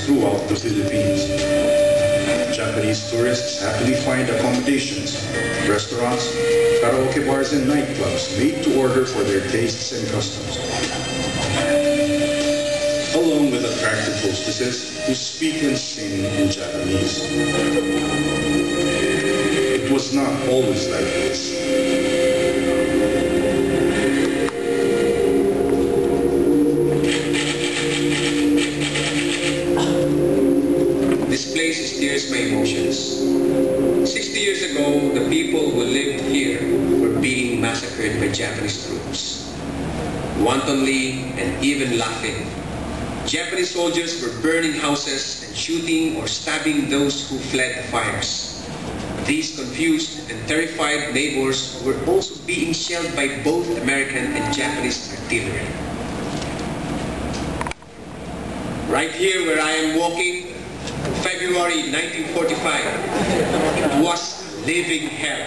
throughout the Philippines. Japanese tourists happily find accommodations, restaurants, karaoke bars and nightclubs made to order for their tastes and customs, along with attractive hostesses who speak and sing in Japanese. It was not always like this. This place stirs my emotions. 60 years ago, the people who lived here were being massacred by Japanese troops. Wantonly and even laughing, Japanese soldiers were burning houses and shooting or stabbing those who fled the fires. These confused and terrified neighbors were also being shelled by both American and Japanese artillery. Right here where I am walking, February 1945, was living hell.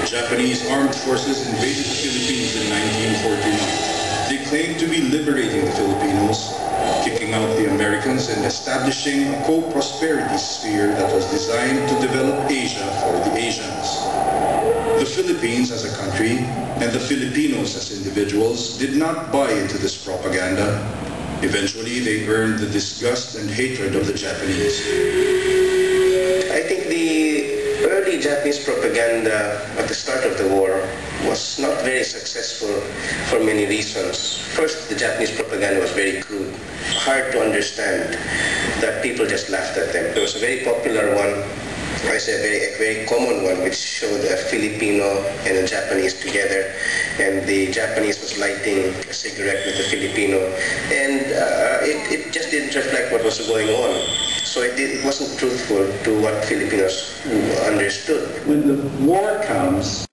Japanese armed forces invaded the Philippines in 1941. They claimed to be liberating the Filipinos, kicking out the Americans and establishing a co-prosperity sphere that was designed to develop Asia for the Asians. The Philippines as a country and the Filipinos as individuals did not buy into this propaganda. Eventually, they earned the disgust and hatred of the Japanese. I think the early Japanese propaganda at the start of the war was not very successful for many reasons. First, the Japanese propaganda was very crude, hard to understand, that people just laughed at them. There was a very popular one, I say a very common one, which showed a Filipino and a Japanese together, and the Japanese was lighting a cigarette with the Filipino, and it just didn't reflect what was going on. So it wasn't truthful to what Filipinos understood. When the war comes,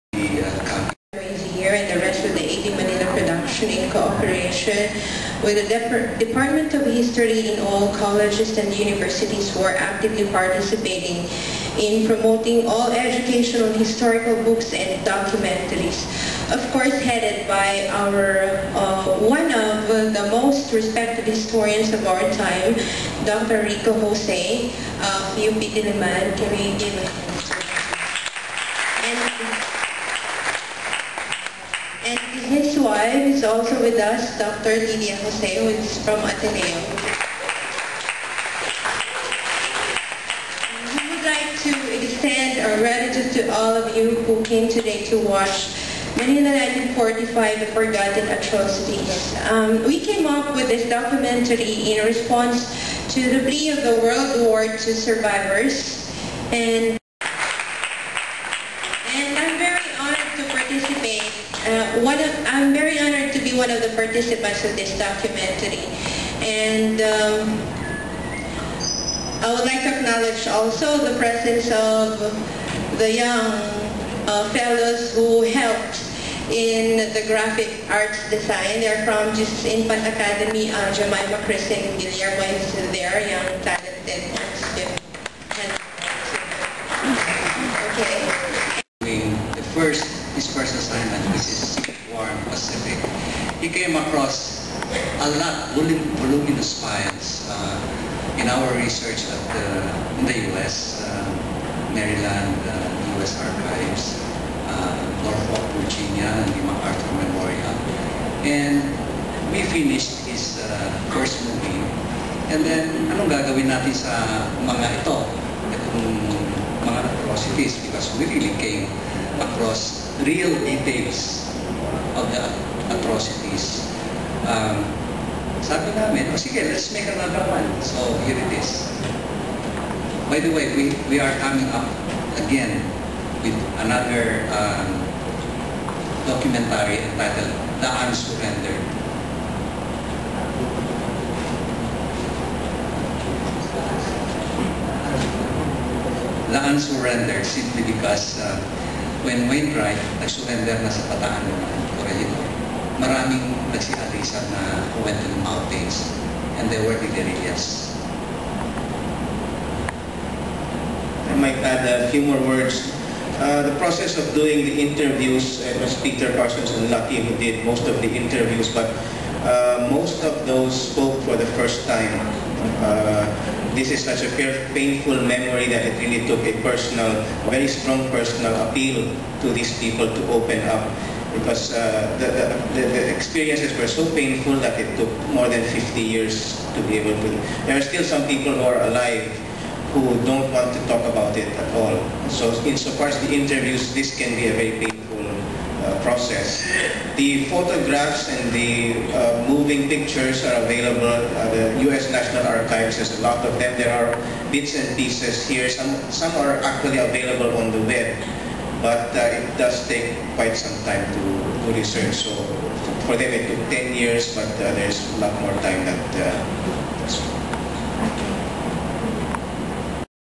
Here and the rest of the Manila production in cooperation with the Department of History in all colleges and universities who are actively participating in promoting all educational historical books and documentaries. Of course, headed by our one of the most respected historians of our time, Dr. Rico Jose, UP Diliman. Can we give a and his wife is also with us, Dr. Lydia Jose, who is from Ateneo. We would like to extend our gratitude to all of you who came today to watch Manila 1945, The Forgotten Atrocities. We came up with this documentary in response to the plea of the World War II survivors, and I'm very honored to participate. I'm very honored to be one of the participants of this documentary, and I would like to acknowledge also the presence of the young fellows who helped in the graphic arts design. They're from Jesus Infant Academy, Jemima, Kristen, and Guillermo is there, young, talented. Okay. His first assignment, which is War in Pacific, he came across a lot voluminous files in our research in the U.S., Maryland, U.S. Archives, Norfolk, Virginia, and the MacArthur Memorial. And we finished his first movie. And then, anong gagawin natin sa mga itong mga atrocities, because we really came across real details of the atrocities. Sabi namin, sige, let's make another one. So here it is. By the way, we are coming up again with another documentary entitled The Unsurrendered. The Unsurrendered simply because when Wainwright nag-surrender na sa Bataan naman, Korea, maraming nagsialisan na went to the mountains and they were the guerrillas. I might add a few more words. The process of doing the interviews, it was Peter Parsons and Lucky who did most of the interviews, but most of those spoke for the first time. This is such a painful memory that it really took a very strong personal appeal to these people to open up, because the experiences were so painful that it took more than 50 years to be able to. There are still some people who are alive who don't want to talk about it at all. So insofar as the interviews, this can be a very painful process. The photographs and the moving pictures are available. The U.S. National Archives has a lot of them. There are bits and pieces here. Some are actually available on the web, but it does take quite some time to research. So for them it took 10 years, but there's a lot more time that